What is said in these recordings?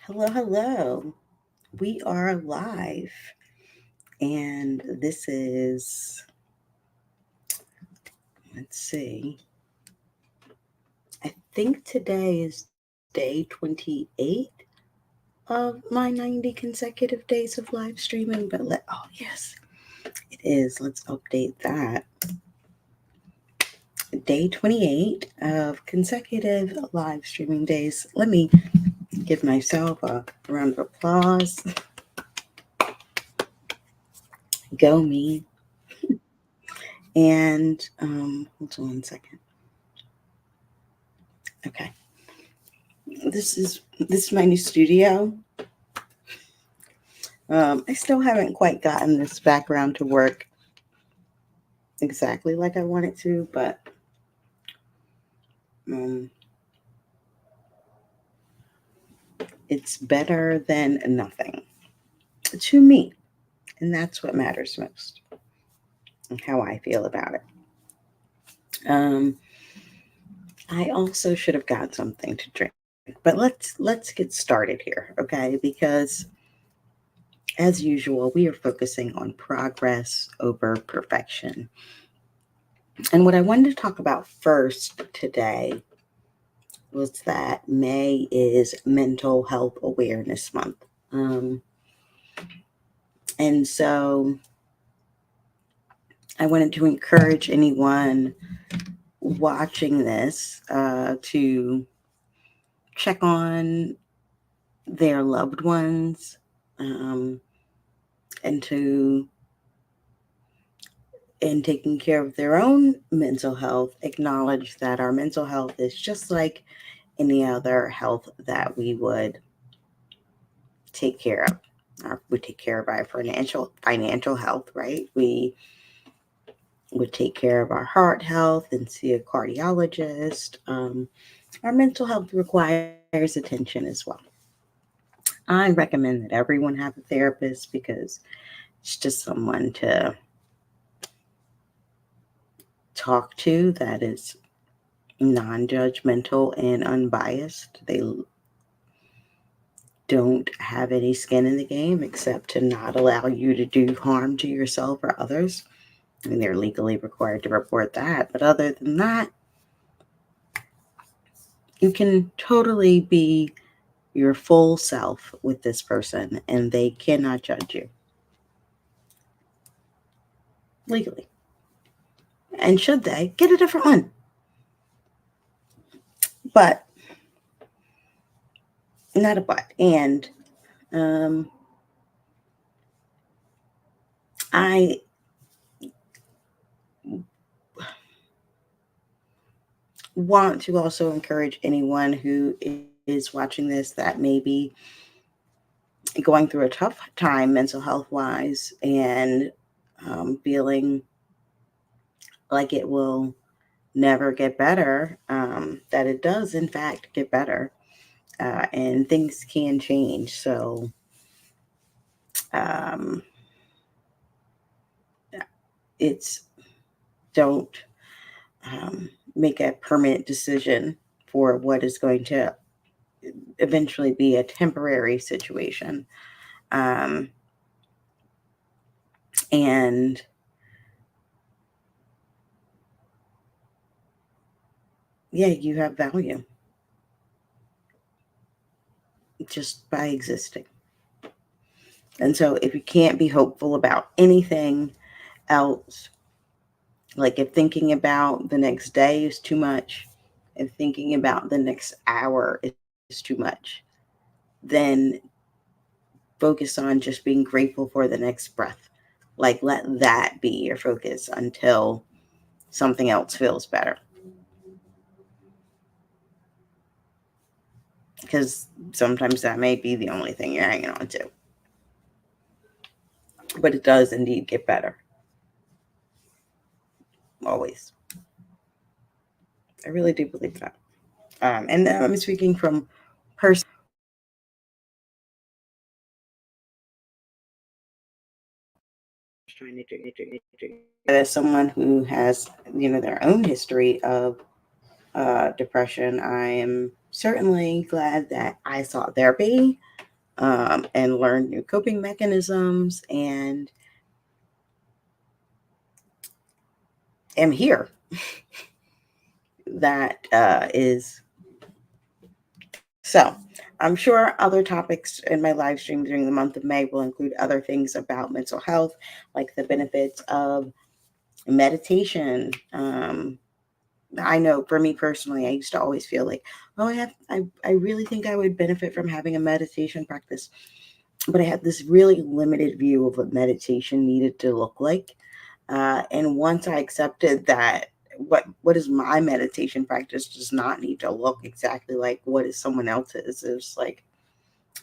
Hello, hello. We are live, and this is, let's see, I think today is day 28 of my 90 consecutive days of live streaming. Oh, yes, it is. Let's update that. Day 28 of consecutive live streaming days. Let me give myself a round of applause. Go me. And hold on 1 second. Okay. This is my new studio. I still haven't quite gotten this background to work exactly like I want it to, but um, it's better than nothing to me, and that's what matters most, and how I feel about it. Um, I also should have got something to drink, but let's get started here, okay? Because as usual, we are focusing on progress over perfection. And what I wanted to talk about first today was that May is Mental Health Awareness Month. Um, and so I wanted to encourage anyone watching this to check on their loved ones, um, and to in taking care of their own mental health, acknowledge that our mental health is just like any other health that we would take care of. We take care of our financial health, right? We would take care of our heart health and see a cardiologist. Our mental health requires attention as well. I recommend that everyone have a therapist because it's just someone to talk to that is non-judgmental and unbiased. They don't have any skin in the game except to not allow you to do harm to yourself or others. I mean, they're legally required to report that. But other than that, you can totally be your full self with this person and they cannot judge you legally. And should they, get a different one. But, not a but. And um, I want to also encourage anyone who is watching this that may be going through a tough time mental health wise and feeling like it will never get better, that it does, in fact, get better. And things can change. So, um, it's don't make a permanent decision for what is going to eventually be a temporary situation. Um, and yeah, you have value just by existing. And so if you can't be hopeful about anything else, like if thinking about the next day is too much, if thinking about the next hour is too much, then focus on just being grateful for the next breath. Like let that be your focus until something else feels better. Because sometimes that may be the only thing you're hanging on to. But it does indeed get better. Always. I really do believe that. And I'm speaking from person trying to do as someone who has, their own history of depression. I am certainly glad that I sought therapy and learned new coping mechanisms and am here. That is so. I'm sure other topics in my live stream during the month of May will include other things about mental health, like the benefits of meditation. I know for me personally, I used to always feel like, oh, I really think I would benefit from having a meditation practice. But I had this really limited view of what meditation needed to look like. And once I accepted that what is my meditation practice does not need to look exactly like what is someone else's, it was like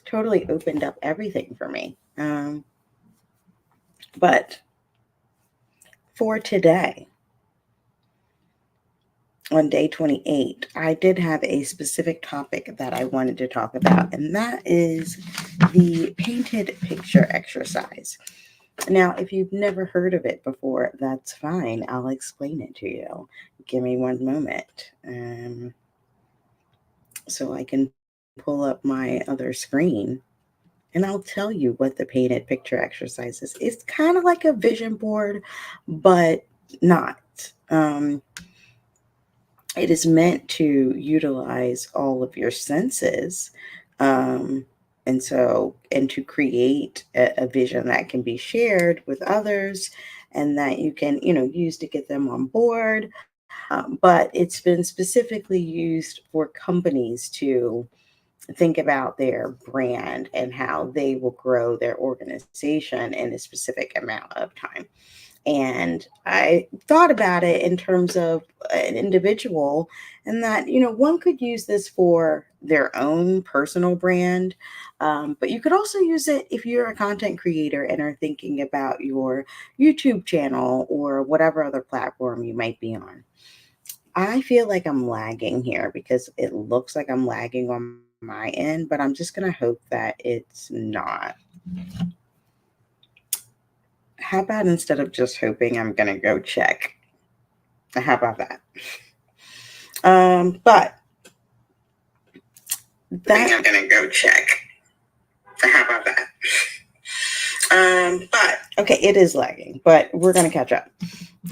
totally opened up everything for me. But for today, on day 28, I did have a specific topic that I wanted to talk about, and that is the painted picture exercise. Now, if you've never heard of it before, that's fine. I'll explain it to you. Give me one moment. So I can pull up my other screen and I'll tell you what the painted picture exercise is. It's kind of like a vision board, but not. It is meant to utilize all of your senses. And to create a vision that can be shared with others and that you can, use to get them on board. But it's been specifically used for companies to think about their brand and how they will grow their organization in a specific amount of time. And I thought about it in terms of an individual, and that, one could use this for their own personal brand. But you could also use it if you're a content creator and are thinking about your YouTube channel or whatever other platform you might be on. I feel like I'm lagging here because it looks like I'm lagging on my end, but I'm just going to hope that it's not. How about instead of just hoping, I'm going to go check? How about that? But that I'm going to go check. How about that? But okay, it is lagging, but we're going to catch up.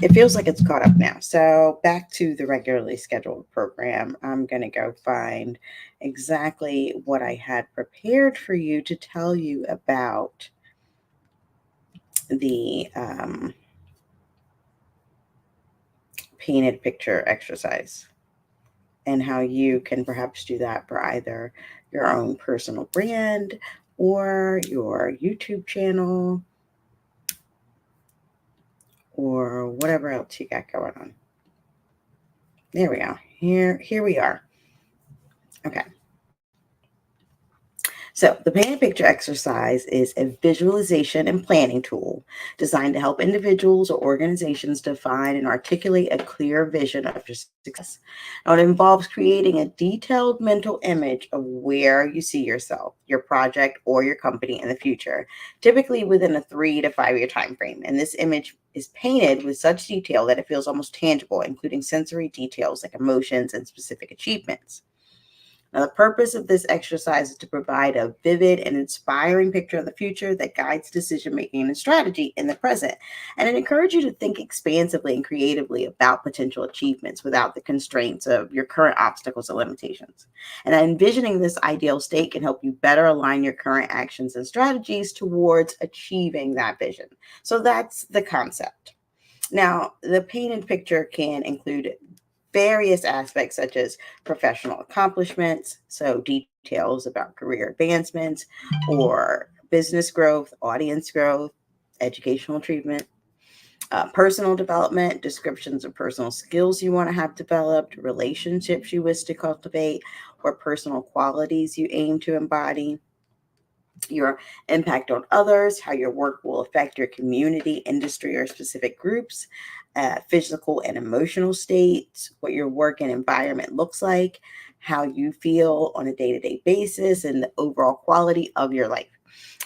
It feels like it's caught up now. So back to the regularly scheduled program. I'm going to go find exactly what I had prepared for you to tell you about the painted picture exercise and how you can perhaps do that for either your own personal brand or your YouTube channel or whatever else you got going on. There we go. Here we are. Okay. So, the painted picture exercise is a visualization and planning tool designed to help individuals or organizations define and articulate a clear vision of your success. Now, it involves creating a detailed mental image of where you see yourself, your project, or your company in the future, typically within a 3 to 5 year time frame. And this image is painted with such detail that it feels almost tangible, including sensory details like emotions and specific achievements. Now, the purpose of this exercise is to provide a vivid and inspiring picture of the future that guides decision making and strategy in the present. And it encourages you to think expansively and creatively about potential achievements without the constraints of your current obstacles and limitations. And envisioning this ideal state can help you better align your current actions and strategies towards achieving that vision. So that's the concept. Now, the painted picture can include various aspects such as professional accomplishments, so details about career advancements or business growth, audience growth, educational achievement, personal development, descriptions of personal skills you want to have developed, relationships you wish to cultivate, or personal qualities you aim to embody, your impact on others, how your work will affect your community, industry, or specific groups, physical and emotional states, what your work and environment looks like, how you feel on a day-to-day basis, and the overall quality of your life.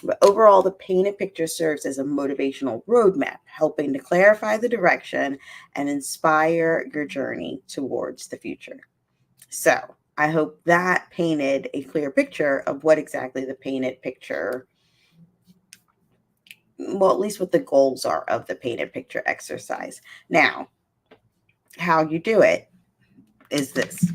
But overall, the painted picture serves as a motivational roadmap, helping to clarify the direction and inspire your journey towards the future. So I hope that painted a clear picture of what exactly the painted picture, well, at least what the goals are of the painted picture exercise. Now, how you do it is this.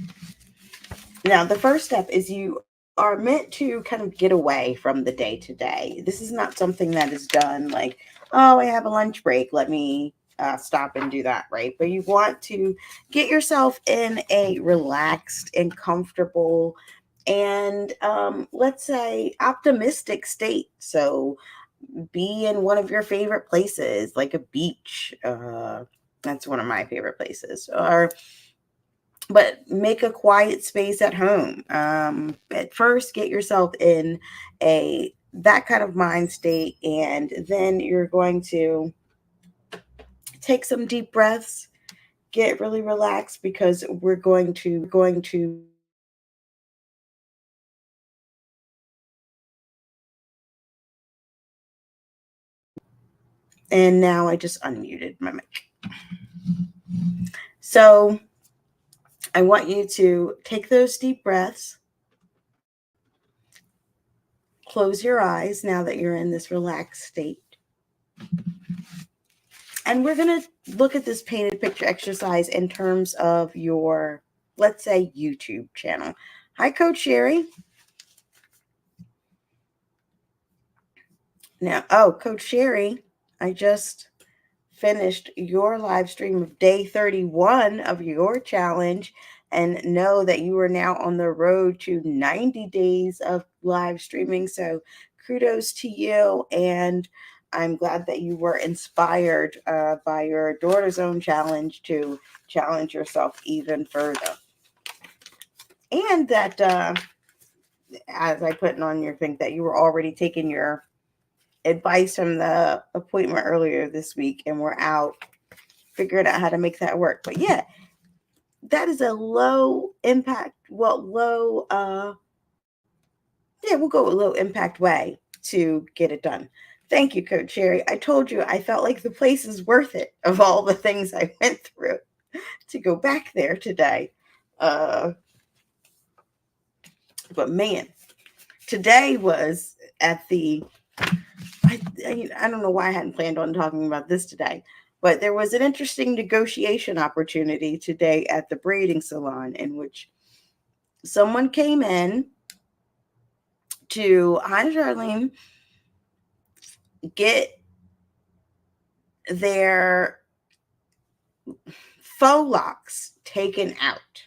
Now, the first step is you are meant to kind of get away from the day to day. This is not something that is done like, oh, I have a lunch break. Let me stop and do that, right? But you want to get yourself in a relaxed and comfortable and let's say optimistic state. So be in one of your favorite places, like a beach. That's one of my favorite places. Or but make a quiet space at home. At first, get yourself in a that kind of mind state, and then you're going to take some deep breaths, get really relaxed because we're going to. And now I just unmuted my mic. So I want you to take those deep breaths, close your eyes now that you're in this relaxed state. And we're going to look at this painted picture exercise in terms of your, let's say, YouTube channel. Hi, Coach Sherry. Now, oh, Coach Sherry, I just finished your live stream of day 31 of your challenge and know that you are now on the road to 90 days of live streaming. So kudos to you. And I'm glad that you were inspired by your daughter's own challenge to challenge yourself even further. And that, as I put on your thing, that you were already taking your advice from the appointment earlier this week and we're out figuring out how to make that work. But yeah, that is a low impact, we'll go with low impact way to get it done. Thank you, Coach Sherry. I told you I felt like the place is worth it of all the things I went through to go back there today. But man, today was at the, I don't know why I hadn't planned on talking about this today, but there was an interesting negotiation opportunity today at the braiding salon in which someone came in to, hi Charlene, get their faux locks taken out.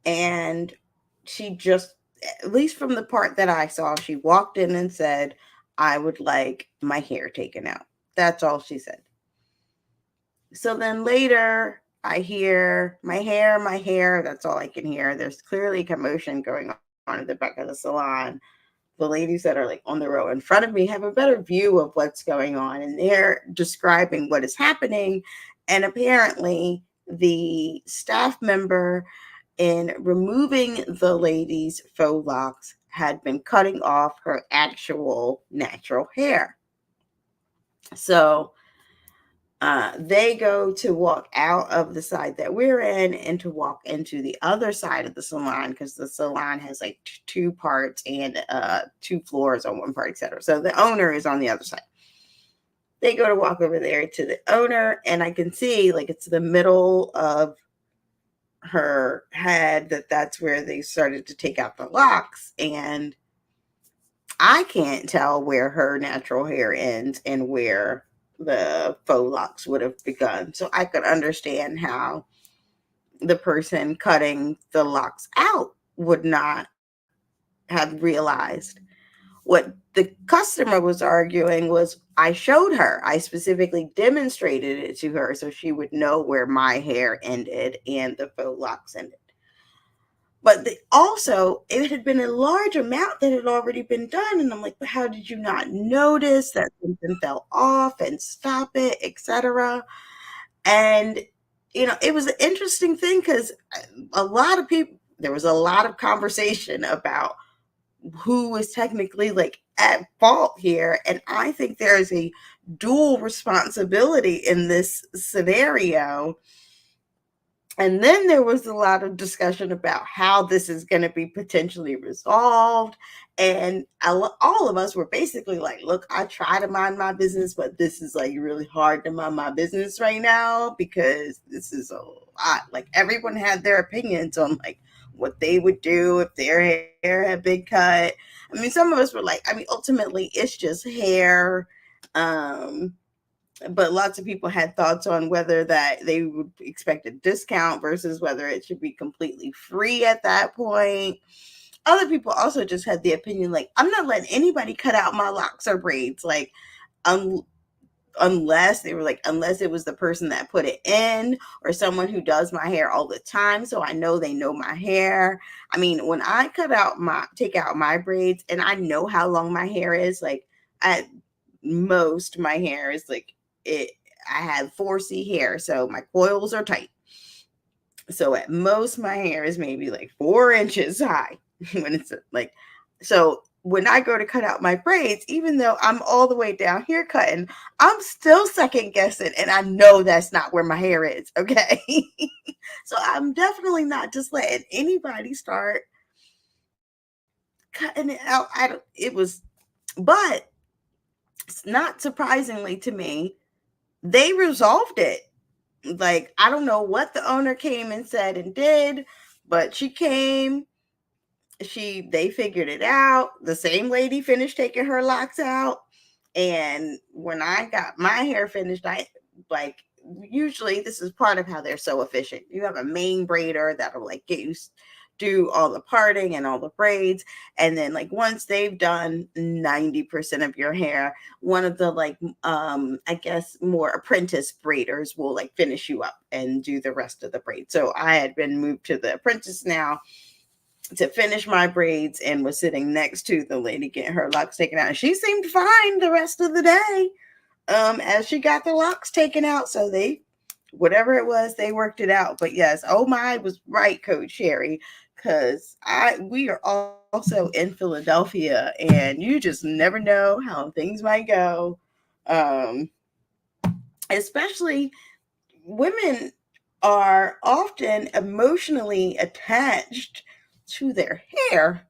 And she just, at least from the part that I saw, she walked in and said, I would like my hair taken out. That's all she said. So then later I hear my hair. That's all I can hear. There's clearly commotion going on at the back of the salon. The ladies that are like on the row in front of me have a better view of what's going on and they're describing what is happening. And apparently the staff member in removing the lady's faux locks had been cutting off her actual natural hair. So they go to walk out of the side that we're in and to walk into the other side of the salon because the salon has like two parts and two floors on one part, etc. So the owner is on the other side. They go to walk over there to the owner, and I can see like it's the middle of her head that's where they started to take out the locks, and I can't tell where her natural hair ends and where the faux locks would have begun. So I could understand how the person cutting the locks out would not have realized. What the customer was arguing was I showed her, I specifically demonstrated it to her so she would know where my hair ended and the faux locks ended. But also, it had been a large amount that had already been done. And I'm like, but how did you not notice that something fell off and stop it, etc.? And, it was an interesting thing because there was a lot of conversation about who was technically like at fault here. And I think there is a dual responsibility in this scenario And then there was a lot of discussion about how this is going to be potentially resolved. And all of us were basically like, look, I try to mind my business, but this is like really hard to mind my business right now because this is a lot. Like everyone had their opinions on like what they would do if their hair had been cut. I mean, some of us were like, I mean, ultimately it's just hair. Um, but lots of people had thoughts on whether that they would expect a discount versus whether it should be completely free at that point. Other people also just had the opinion like, I'm not letting anybody cut out my locks or braids. Like, um, unless they were like, unless it was the person that put it in or someone who does my hair all the time. So I know they know my hair. I mean, when I take out my braids and I know how long my hair is, like at most my hair is like it. I have 4C hair, so my coils are tight. So at most my hair is maybe like 4 inches high when it's like, so when I go to cut out my braids, even though I'm all the way down here cutting, I'm still second guessing and I know that's not where my hair is. Okay. So I'm definitely not just letting anybody start cutting it out. I don't, it was, but not surprisingly to me, they resolved it. Like, I don't know what the owner came and said and did, but she came, they figured it out. The same lady finished taking her locks out. And when I got my hair finished, I like usually this is part of how they're so efficient. You have a main braider that'll like get you do all the parting and all the braids, and then like once they've done 90% of your hair, one of the like I guess more apprentice braiders will like finish you up and do the rest of the braid. So I had been moved to the apprentice now to finish my braids and was sitting next to the lady getting her locks taken out. And she seemed fine the rest of the day as she got the locks taken out. So they, whatever it was, they worked it out. But yes, oh my was right, Coach Sherry, because we are also in Philadelphia and you just never know how things might go. Um, Especially women are often emotionally attached to their hair.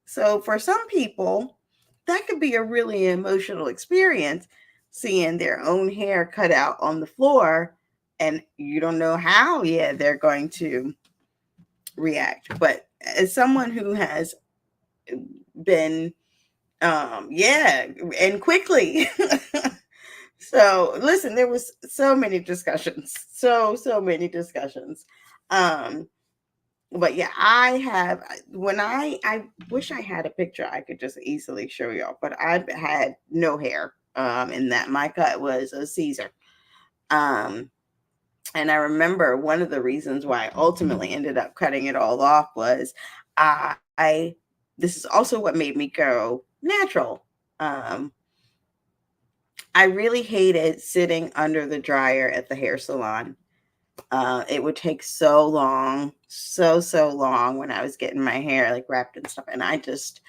So for some people, that could be a really emotional experience seeing their own hair cut out on the floor and you don't know how yet they're going to react. But as someone who has been yeah, and quickly so listen, there was so many discussions, so many discussions. Um, but yeah, I have when I wish I had a picture I could just easily show y'all, but I had no hair. And that my cut was a Caesar. Um, and I remember one of the reasons why I ultimately ended up cutting it all off was I this is also what made me go natural. Um, I really hated sitting under the dryer at the hair salon. It would take so long, so long when I was getting my hair like wrapped and stuff. And I just,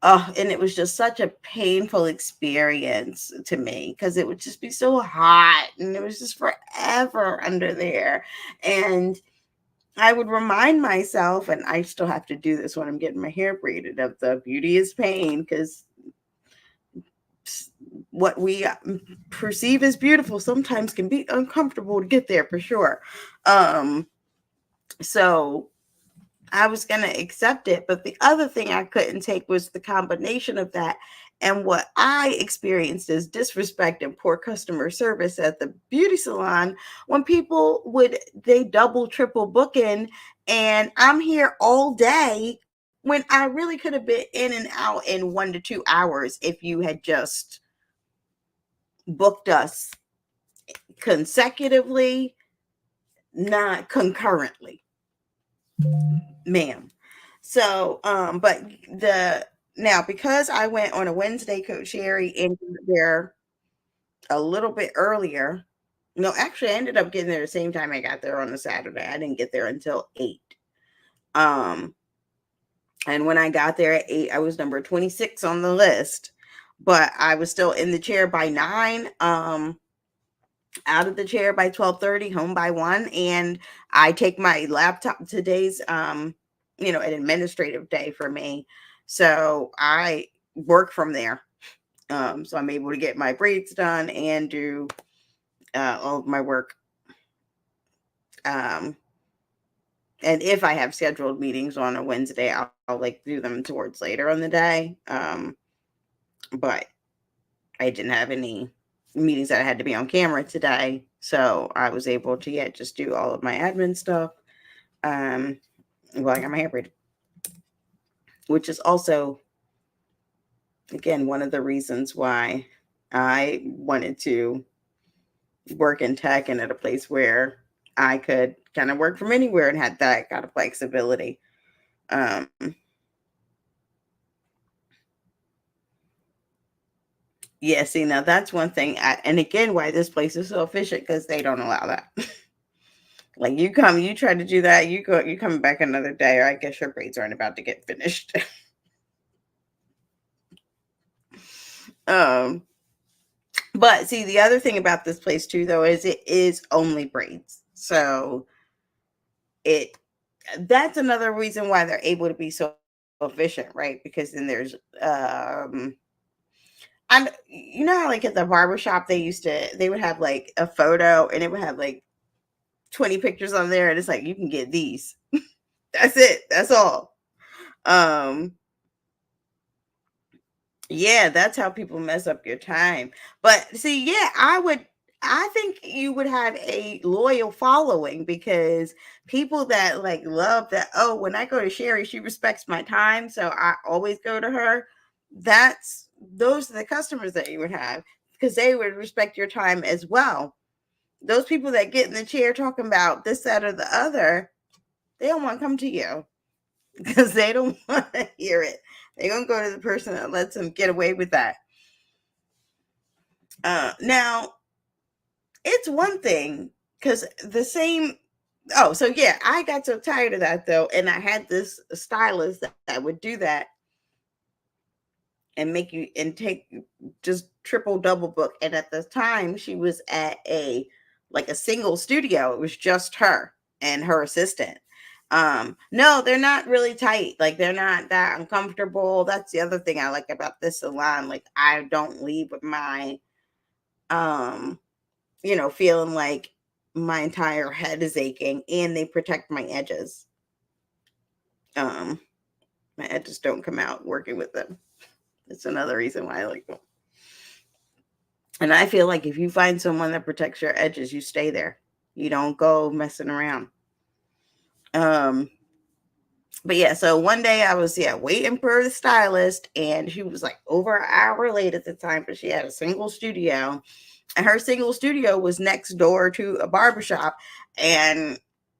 oh, and it was just such a painful experience to me because it would just be so hot and it was just forever under there. And I would remind myself, and I still have to do this when I'm getting my hair braided, of the beauty is pain because what we perceive as beautiful sometimes can be uncomfortable to get there for sure. Um, so I was going to accept it. But the other thing I couldn't take was the combination of that and what I experienced as disrespect and poor customer service at the beauty salon when they double, triple booking and I'm here all day when I really could have been in and out in 1 to 2 hours if you had just booked us consecutively, not concurrently, ma'am. So, but the now because I went on a Wednesday, Coach Sherry, and there a little bit earlier. No, actually, I ended up getting there the same time I got there on a Saturday. I didn't get there until 8. Um, and when I got there at 8, I was number 26 on the list, but I was still in the chair by 9. out of the chair by 12:30, home by 1, and I take my laptop. Today's an administrative day for me. So I work from there. So I'm able to get my braids done and do all of my work. Um and if I have scheduled meetings on a Wednesday, I'll like do them towards later in the day. But I didn't have any meetings that I had to be on camera today, so I was able to just do all of my admin stuff. Well, I got my hair braided, which is also again one of the reasons why I wanted to work in tech and at a place where I could kind of work from anywhere and had that kind of flexibility. Um, yeah, see, now that's one thing. And again, why this place is so efficient because they don't allow that. Like you come, you try to do that, you go, you coming back another day, or I guess your braids aren't about to get finished. um, but see, the other thing about this place too, though, is it is only braids. So it that's another reason why they're able to be so efficient, right? Because then there's and you know how like at the barbershop they would have like a photo and it would have like 20 pictures on there and it's like you can get these. That's it. That's all. Um Yeah, that's how people mess up your time. But see, yeah, I think you would have a loyal following because people that like love that, oh, when I go to Sherry, she respects my time, so I always go to her. Those are the customers that you would have because they would respect your time as well. Those people that get in the chair talking about this, that, or the other, they don't want to come to you because they don't want to hear it. They're gonna go to the person that lets them get away with that. Now it's one thing because the same. Oh, so yeah, I got so tired of that though, and I had this stylist that would do that and make you and take just triple double book. And at the time, she was at a single studio. It was just her and her assistant. No, they're not really tight. Like they're not that uncomfortable. That's the other thing I like about this salon. Like I don't leave with my um feeling like my entire head is aching and they protect my edges. Um, my edges don't come out working with them. That's another reason why I like them. And I feel like if you find someone that protects your edges, you stay there. You don't go messing around. Um, but yeah, so one day I was waiting for the stylist and she was like over an hour late at the time, but she had a single studio and her single studio was next door to a barbershop. And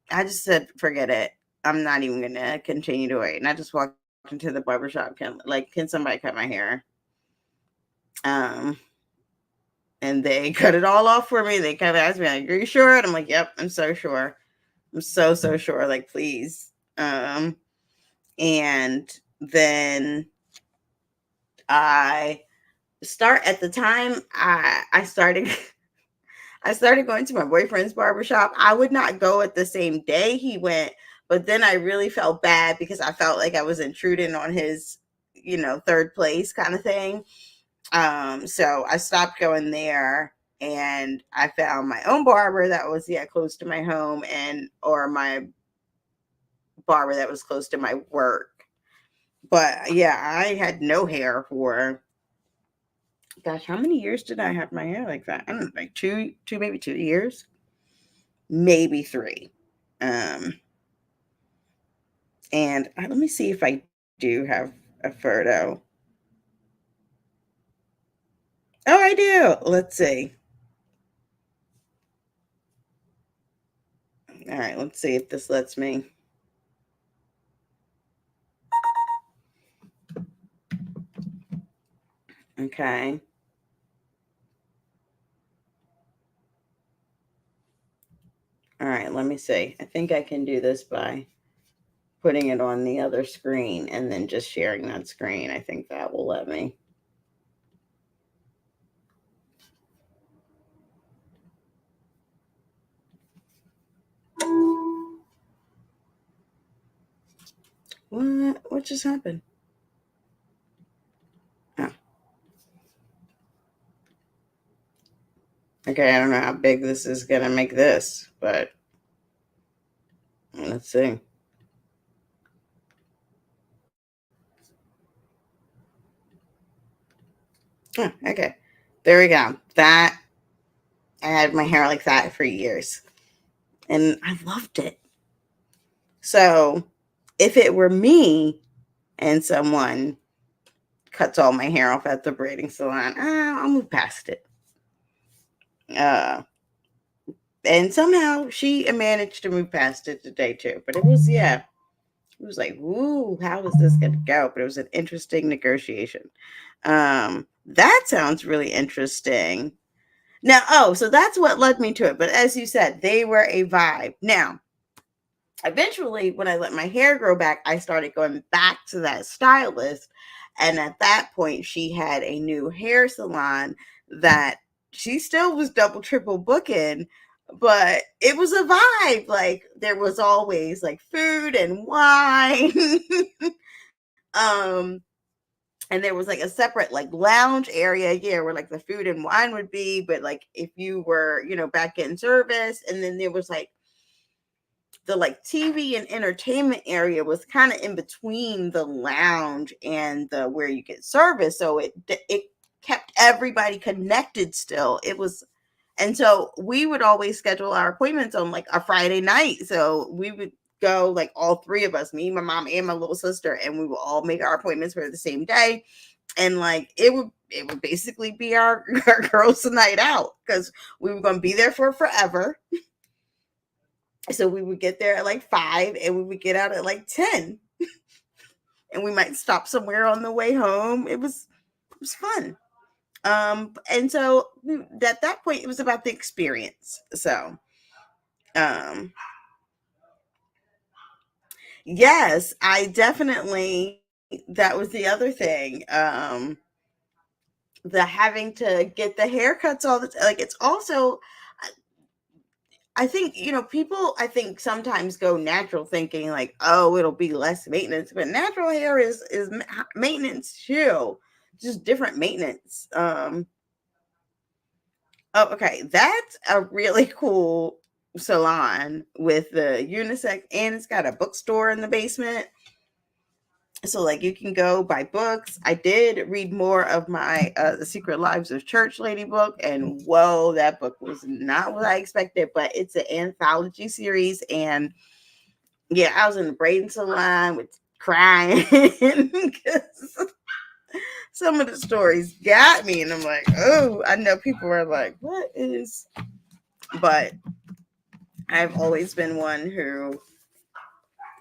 I just said, forget it. I'm not even gonna continue to wait. And I just walked into the barbershop. Can somebody cut my hair? Um, and they cut it all off for me. They kind of asked me, like, "Are you sure?" And I'm like, "Yep, I'm so sure. I'm so sure. Like, please." And then I start at the time I started I started going to my boyfriend's barbershop. I would not go at the same day he went, but then I really felt bad because I felt like I was intruding on his, third place kind of thing. So I stopped going there and I found my own barber that was close to my home and or my barber that was close to my work. But yeah, I had no hair for gosh, how many years did I have my hair like that? I don't know, like maybe 2 years, maybe three. Um, and let me see if I do have a photo. Oh, I do. Let's see. All right, let's see if this lets me. Okay. All right, let me see. I think I can do this by putting it on the other screen and then just sharing that screen. I think that will let me. What just happened? Oh, okay, I don't know how big this is gonna make this, but let's see. Oh, okay, there we go. That I had my hair like that for years, and I loved it. So, if it were me and someone cuts all my hair off at the braiding salon, I'll move past it. Uh, and somehow she managed to move past it today too. But it was, yeah, it was like, "Ooh, how is this going to go?" But it was an interesting negotiation. That sounds really interesting. Now, oh, so that's what led me to it. But as you said, they were a vibe. Now, eventually, when I let my hair grow back, I started going back to that stylist. And at that point, she had a new hair salon that she still was double, triple booking, but it was a vibe. Like there was always like food and wine. um, and there was like a separate like lounge area, yeah, where like the food and wine would be. But like if you were, back in service, and then there was like the like TV and entertainment area was kind of in between the lounge and the where you get service, so it kept everybody connected still. It was, and so we would always schedule our appointments on like a Friday night. So we would go like all three of us, me, my mom, and my little sister, and we would all make our appointments for the same day. And like it would basically be our girls' night out because we were going to be there for forever. So we would get there at like 5 and we would get out at like 10. And we might stop somewhere on the way home. It was fun. And so at that point it was about the experience. So um yes, I definitely, that was the other thing. The having to get the haircuts all the time. Like it's also, I think, people, I think sometimes go natural thinking like, oh, it'll be less maintenance, but natural hair is maintenance too, just different maintenance. Oh, okay, that's a really cool salon with the unisex, and it's got a bookstore in the basement. So like you can go buy books. I did read more of my The Secret Lives of Church Lady book, and whoa, that book was not what I expected, but it's an anthology series. And yeah, I was in the braiding salon with crying because some of the stories got me, and I'm like, oh, I know people are like, what is, but I've always been one who,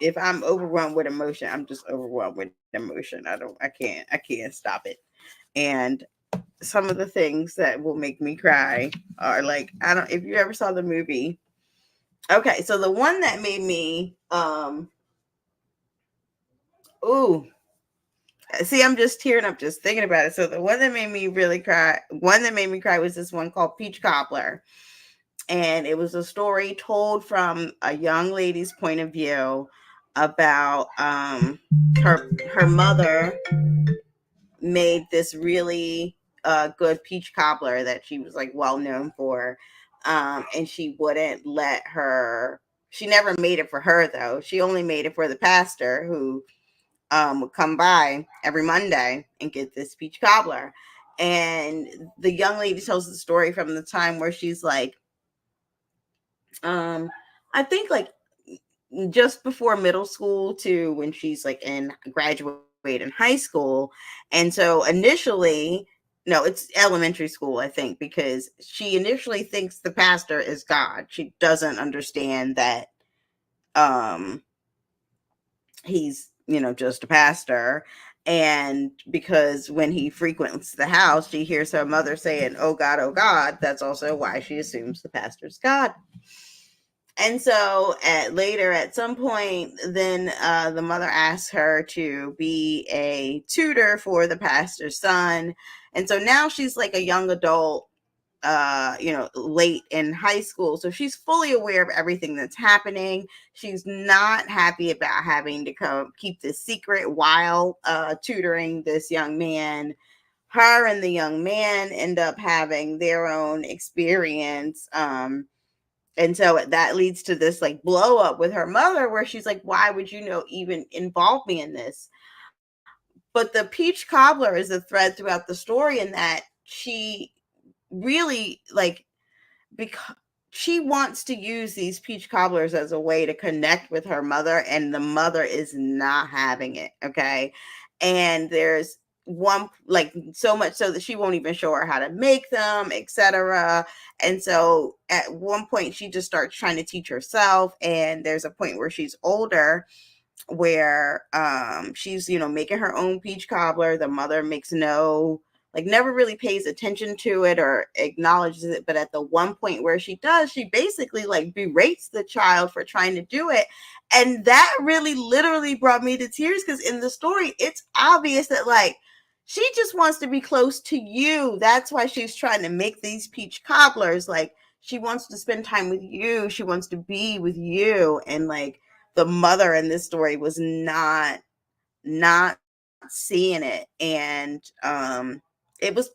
if I'm overwhelmed with emotion, I'm just overwhelmed with emotion. I can't stop it. And some of the things that will make me cry are like, I don't, if you ever saw the movie. Okay, so the one that made me ooh, see, I'm just tearing up just thinking about it. So the one that made me really cry, one that made me cry was this one called Peach Cobbler. And it was a story told from a young lady's point of view about her mother made this really good peach cobbler that she was like well known for. And she wouldn't let her, she never made it for her though. She only made it for the pastor who would come by every Monday and get this peach cobbler. And the young lady tells the story from the time where she's like, um, I think like just before middle school to when she's like in graduate in high school. And so initially, no, it's elementary school, I think, because she initially thinks the pastor is God. She doesn't understand that um he's, just a pastor. And because when he frequents the house, she hears her mother saying, oh God, that's also why she assumes the pastor's God. And so later at some point, then the mother asks her to be a tutor for the pastor's son. And so now she's like a young adult, late in high school. So she's fully aware of everything that's happening. She's not happy about having to keep this secret while tutoring this young man. Her and the young man end up having their own experience. And so that leads to this like blow up with her mother where she's like, why would you even involve me in this? But the peach cobbler is a thread throughout the story in that she really like, because she wants to use these peach cobblers as a way to connect with her mother, and the mother is not having it. Okay. And there's one, like, so much so that she won't even show her how to make them, etc. And so at one point she just starts trying to teach herself, and there's a point where she's older where she's making her own peach cobbler. The mother makes never really pays attention to it or acknowledges it, but at the one point where she does, she basically like berates the child for trying to do it. And that really literally brought me to tears, because in the story it's obvious that like she just wants to be close to you. That's why she's trying to make these peach cobblers. Like, she wants to spend time with you, she wants to be with you. And like, the mother in this story was not seeing it. And it was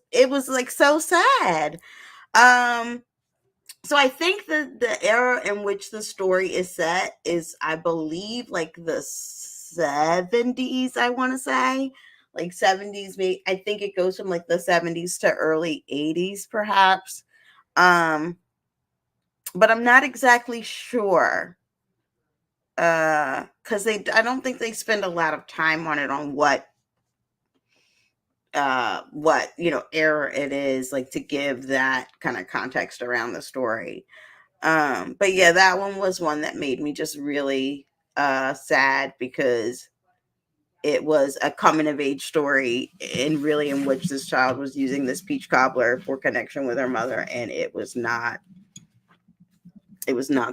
like so sad. um so I think the era in which the story is set is, I believe, like the 70s, I want to say, like 70s. I think it goes from like the 70s to early 80s perhaps. um but I'm not exactly sure, because I don't think they spend a lot of time on it, on what era it is, like, to give that kind of context around the story. But yeah, that one was one that made me just really sad, because it was a coming of age story, and really in which this child was using this peach cobbler for connection with her mother, and it was not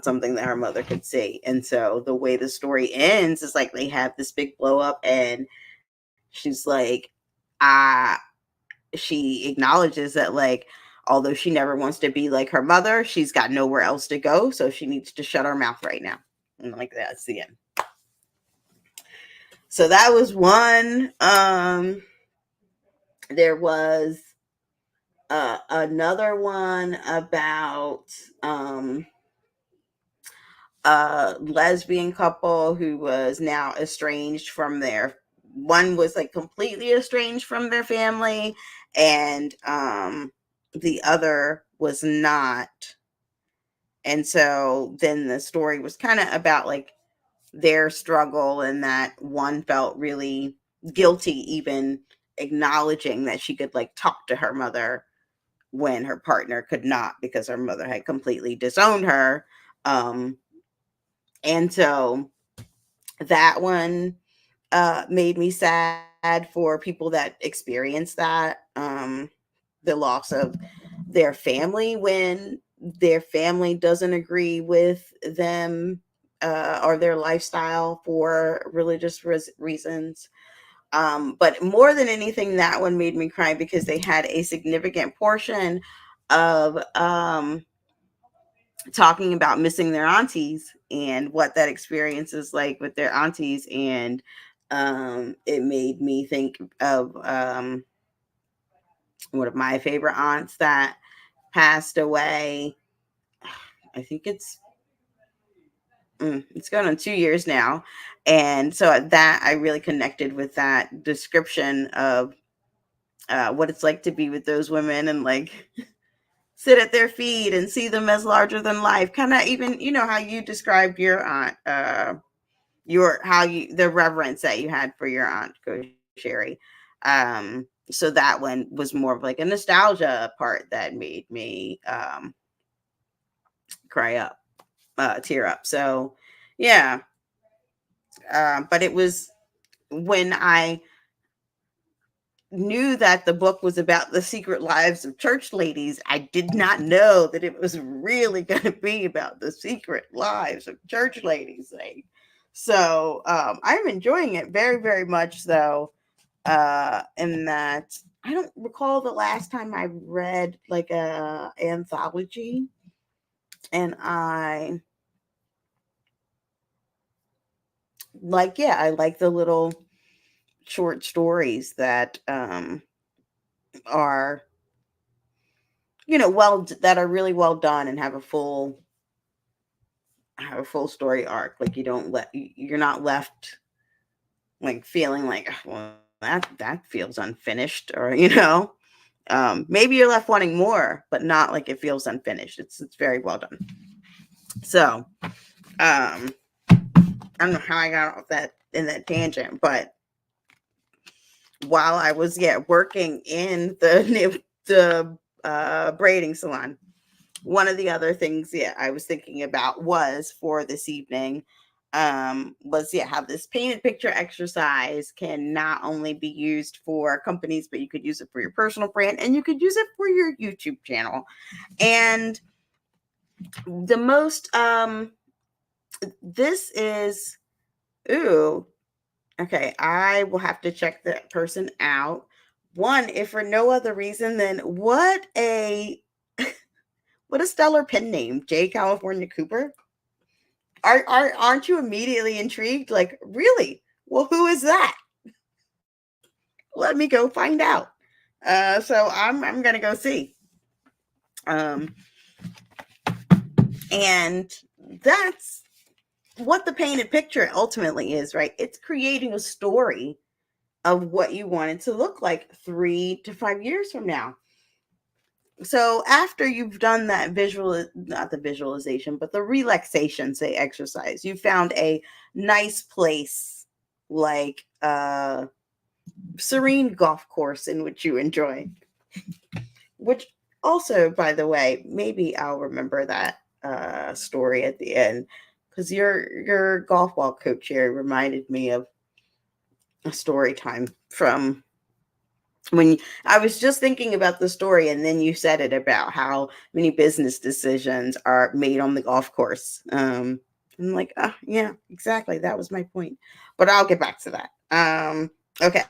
something that her mother could see. And so the way the story ends is like they have this big blow up, and she's like, ah, she acknowledges that, like, although she never wants to be like her mother, she's got nowhere else to go, so she needs to shut her mouth right now. And like, that's the end. So that was one. There was another one about a lesbian couple who was now estranged from their, one was like completely estranged from their family, and the other was not. And so then the story was kind of about like their struggle, and that one felt really guilty even acknowledging that she could like talk to her mother when her partner could not, because her mother had completely disowned her. And so that one made me sad for people that experience that, the loss of their family when their family doesn't agree with them, or their lifestyle for religious reasons. But more than anything, that one made me cry because they had a significant portion of talking about missing their aunties and what that experience is like with their aunties. And it made me think of one of my favorite aunts that passed away. I think it's going on 2 years now. And so that I really connected with that description of what it's like to be with those women, and like sit at their feet and see them as larger than life. Kind of, even how you described your aunt, the reverence that you had for your aunt, Coach Sherry. So that one was more of like a nostalgia part that made me cry up, tear up. So yeah. But it was when I knew that the book was about the secret lives of church ladies, I did not know that it was really going to be about the secret lives of church ladies. Like, so I'm enjoying it very, very much, though. In that I don't recall the last time I read like a anthology, and I I like the little short stories that are that are really well done and have a full story arc. Like you're not left like feeling like, "Ugh, well, that feels unfinished," or maybe you're left wanting more, but not like it feels unfinished. It's very well done. So I don't know how I got off that in that tangent, but while I was working in the braiding salon, one of the other things I was thinking about was for this evening was how this painted picture exercise can not only be used for companies, but you could use it for your personal brand, and you could use it for your YouTube channel. And the most this is ooh okay, I will have to check that person out. One, if for no other reason than what a what a stellar pen name, J. California Cooper. Aren't you immediately intrigued? Like, really? Well, who is that? Let me go find out. So I'm gonna go see. Um, and that's what the painted picture ultimately is, right? It's creating a story of what you want it to look like 3 to 5 years from now. So after you've done that not the visualization, but the relaxation, say, exercise, you found a nice place like a serene golf course in which you enjoy, which also, by the way, maybe I'll remember that story at the end, because your golf ball coach here reminded me of a story time from when I was just thinking about the story, and then you said it about how many business decisions are made on the golf course. I'm like, oh, yeah, exactly. That was my point. But I'll get back to that. Okay.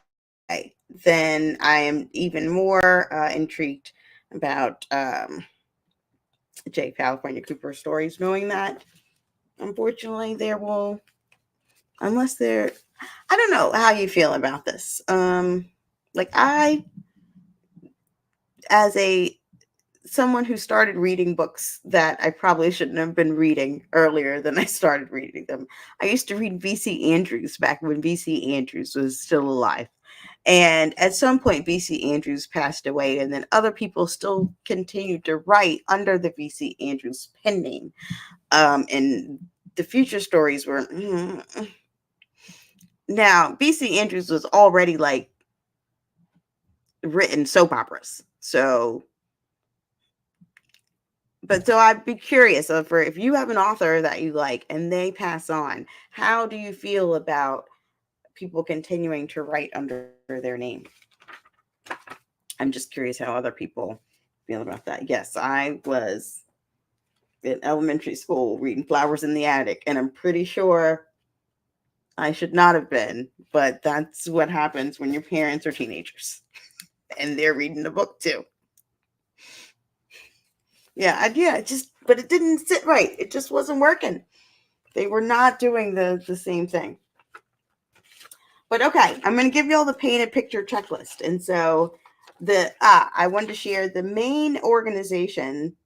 Then I am even more intrigued about J. California Cooper stories, knowing that unfortunately unless they're, I don't know how you feel about this. Like as a someone who started reading books that I probably shouldn't have been reading earlier than I started reading them. I used to read V.C. Andrews back when V.C. Andrews was still alive. And at some point, V.C. Andrews passed away, and then other people still continued to write under the V.C. Andrews pen name. And the future stories were. Now, V.C. Andrews was already like written soap operas. So I'd be curious for if you have an author that you like and they pass on, how do you feel about people continuing to write under their name? I'm just curious how other people feel about that. Yes, I was in elementary school reading Flowers in the Attic, and I'm pretty sure I should not have been, but that's what happens when your parents are teenagers and they're reading the book too. But it didn't sit right. It just wasn't working. They were not doing the same thing. But okay, I'm going to give you all the painted picture checklist. And so I wanted to share the main organization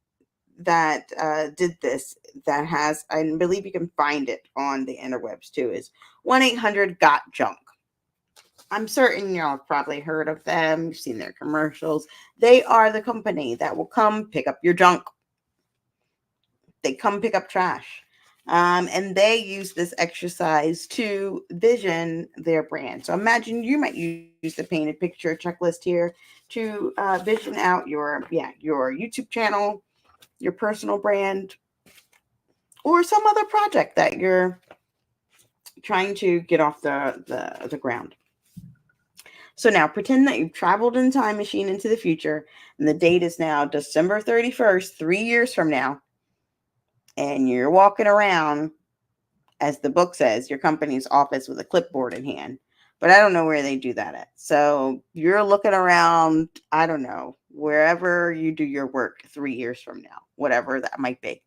that did this, that has, I believe you can find it on the interwebs too, is 1-800-GOT-JUNK. I'm certain y'all have probably heard of them. You've seen their commercials. They are the company that will come pick up your junk. They come pick up trash. And they use this exercise to vision their brand. So imagine you might use the painted picture checklist here to vision out your YouTube channel, your personal brand, or some other project that you're trying to get off the ground. So now pretend that you've traveled in time machine into the future, and the date is now December 31st, 3 years from now. And you're walking around, as the book says, your company's office with a clipboard in hand. but I don't know where they do that at. So you're looking around, I don't know, wherever you do your work 3 years from now, whatever that might be.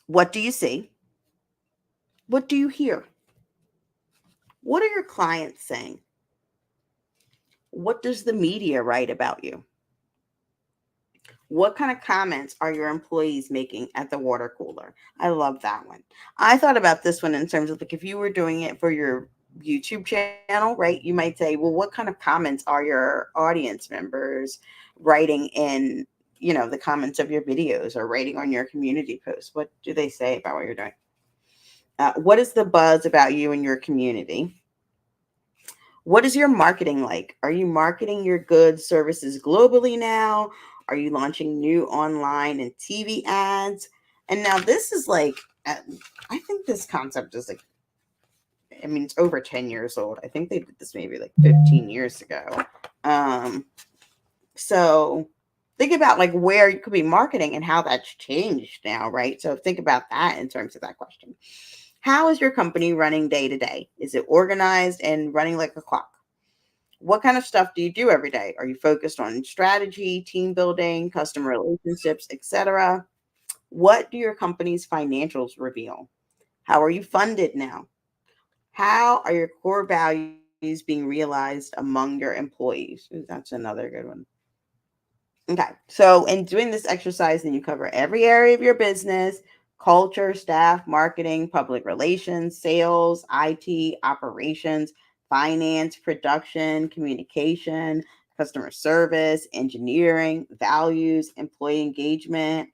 What do you see? What do you hear? What are your clients saying? What does the media write about you? What kind of comments are your employees making at the water cooler? I love that one. I thought about this one in terms of like if you were doing it for your YouTube channel, right? You might say, well, what kind of comments are your audience members writing in, the comments of your videos or writing on your community posts? What do they say about what you're doing? What is the buzz about you and your community? What is your marketing like? Are you marketing your goods, services globally now? Are you launching new online and TV ads? And now this is like, I think this concept is like, I mean, it's over 10 years old. I think they did this maybe like 15 years ago. So think about like where you could be marketing and how that's changed now, right? So think about that in terms of that question. How is your company running day to day? Is it organized and running like a clock? What kind of stuff do you do every day? Are you focused on strategy, team building, customer relationships, etc.? What do your company's financials reveal? How are you funded now? How are your core values being realized among your employees? Ooh, that's another good one. Okay, so in doing this exercise, then you cover every area of your business: culture, staff, marketing, public relations, sales, IT, operations, finance, production, communication, customer service, engineering, values, employee engagement,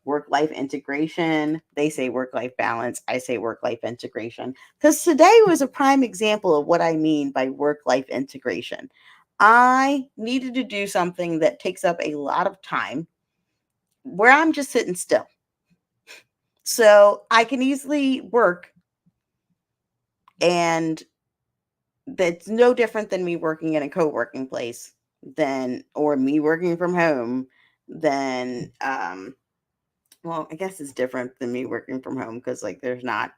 work life integration. They say work life balance. I say work life integration because today was a prime example of what I mean by work life integration. I needed to do something that takes up a lot of time where I'm just sitting still. So I can easily work, and that's no different than me working in a co-working place or me working from home than well, I guess it's different than me working from home because like there's not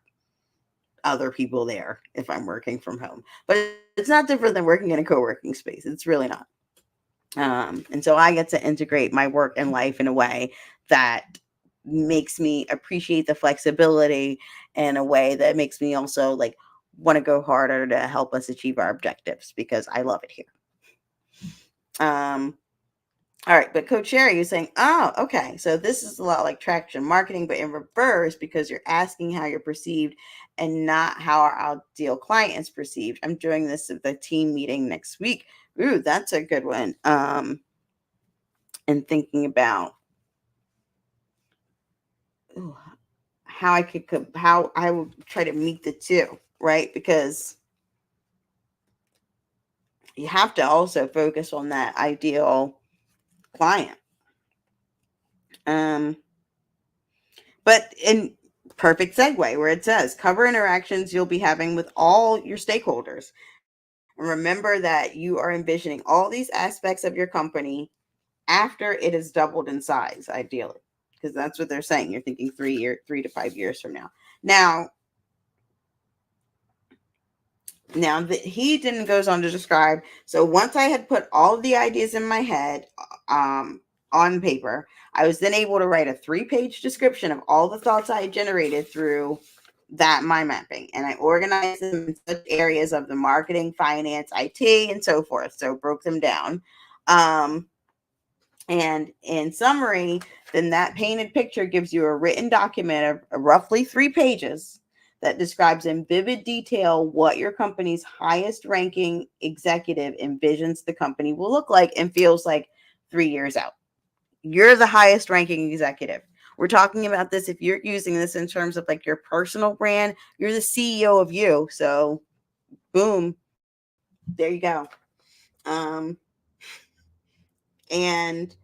other people there if I'm working from home. But it's not different than working in a co-working space. It's really not. And so I get to integrate my work and life in a way that makes me appreciate the flexibility in a way that makes me also like want to go harder to help us achieve our objectives because I love it here. All right, but Coach Sherry is saying, oh, okay, so this is a lot like traction marketing, but in reverse because you're asking how you're perceived and not how our ideal client is perceived. I'm doing this at the team meeting next week. Ooh, that's a good one. And thinking about ooh, how I would try to meet the two, right? Because you have to also focus on that ideal client. But in perfect segue where it says cover interactions you'll be having with all your stakeholders. And remember that you are envisioning all these aspects of your company after it has doubled in size, ideally, because that's what they're saying. You're thinking 3 to 5 years from now. Now that he then goes on to describe, so once I had put all of the ideas in my head on paper, I was then able to write a 3-page description of all the thoughts I had generated through that mind mapping. And I organized them in such areas of the marketing, finance, IT, and so forth. So broke them down. And in summary, then that painted picture gives you a written document of roughly 3 pages that describes in vivid detail what your company's highest ranking executive envisions the company will look like and feels like 3 years out. You're the highest ranking executive. We're talking about this if you're using this in terms of like your personal brand, you're the CEO of you. So boom, there you go. And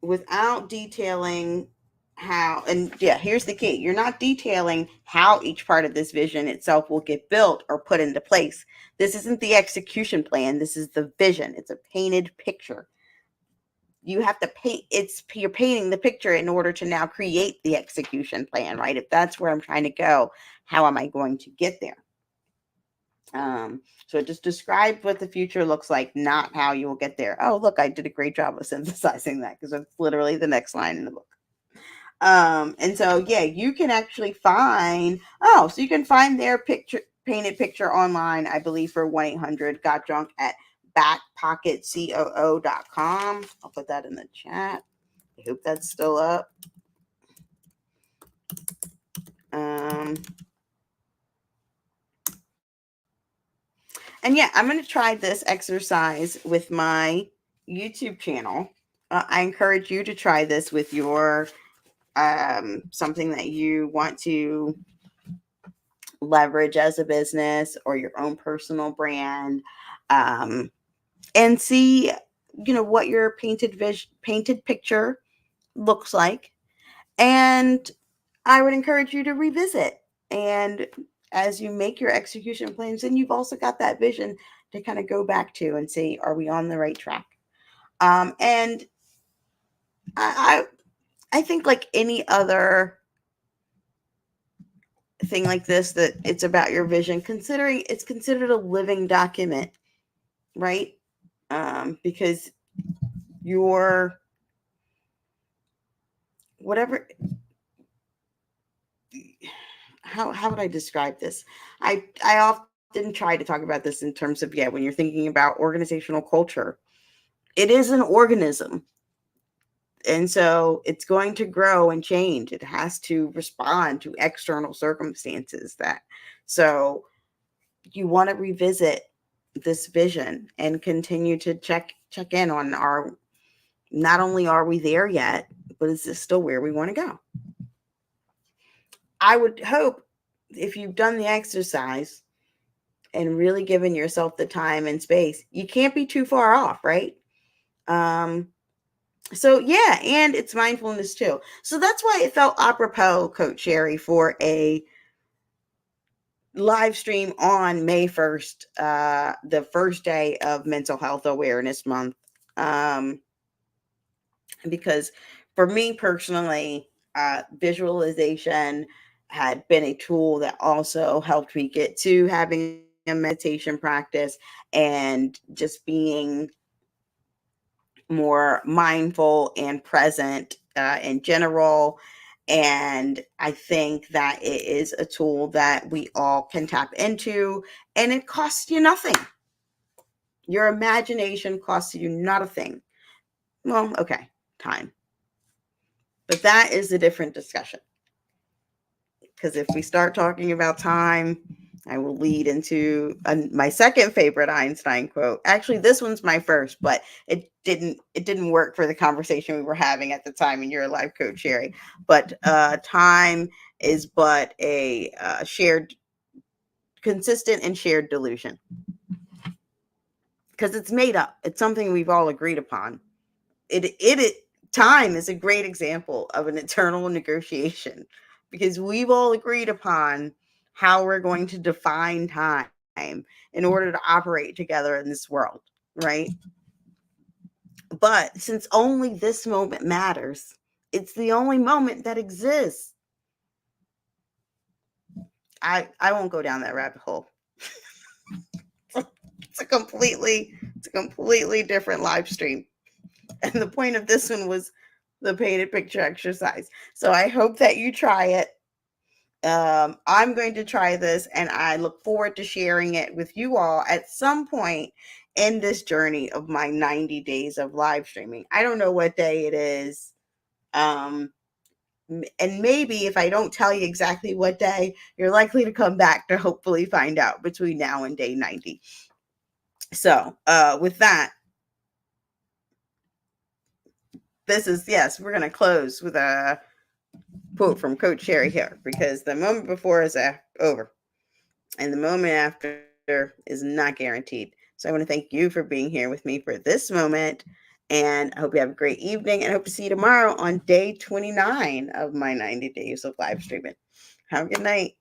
without detailing how, and yeah, here's the key: you're not detailing how each part of this vision itself will get built or put into place. This isn't the execution plan, this is the vision. It's a painted picture. You have to paint, you're painting the picture in order to now create the execution plan, right? If that's where I'm trying to go, how am I going to get there? So it just describes what the future looks like, not how you will get there. Oh, look, I did a great job of synthesizing that because it's literally the next line in the book. And so, yeah, you can actually find, so you can find their painted picture online, I believe, for 1-800-GOT-DRUNK at backpocketcoo.com. I'll put that in the chat. I hope that's still up. And yeah, I'm going to try this exercise with my YouTube channel. I encourage you to try this with your something that you want to leverage as a business or your own personal brand, and see, what your painted picture looks like. And I would encourage you to revisit. And as you make your execution plans, then you've also got that vision to kind of go back to and see, are we on the right track? And I think, like any other thing like this, that it's about your vision, considering it's considered a living document, right? Because your whatever, how would I describe this? I often try to talk about this in terms of, when you're thinking about organizational culture, it is an organism. And so it's going to grow and change. It has to respond to external circumstances. So you want to revisit this vision and continue to check in on not only are we there yet, but is this still where we want to go? I would hope, if you've done the exercise and really given yourself the time and space, you can't be too far off, right? So yeah, and it's mindfulness too. So that's why it felt apropos, Coach Sherry, for a live stream on May 1st, the first day of Mental Health Awareness Month. Because for me personally, visualization had been a tool that also helped me get to having a meditation practice and just being more mindful and present in general. And I think that it is a tool that we all can tap into, and it costs you nothing. Your imagination costs you not a thing. Well, okay, time. But that is a different discussion. Because if we start talking about time, I will lead into my second favorite Einstein quote. Actually, this one's my first, but it didn't work for the conversation we were having at the time in your life, Coach Sherry. But time is but a consistent and shared delusion. Because it's made up. It's something we've all agreed upon. Time is a great example of an eternal negotiation, because we've all agreed upon how we're going to define time in order to operate together in this world, right? But since only this moment matters, it's the only moment that exists. I won't go down that rabbit hole. It's a completely different live stream. And the point of this one was the painted picture exercise. So I hope that you try it. I'm going to try this, and I look forward to sharing it with you all at some point in this journey of my 90 days of live streaming. I don't know what day it is. And maybe if I don't tell you exactly what day, you're likely to come back to hopefully find out between now and day 90. So with that, we're going to close with a quote from Coach Sherry here, because the moment before is over and the moment after is not guaranteed. So I want to thank you for being here with me for this moment, and I hope you have a great evening, and I hope to see you tomorrow on day 29 of my 90 days of live streaming. Have a good night.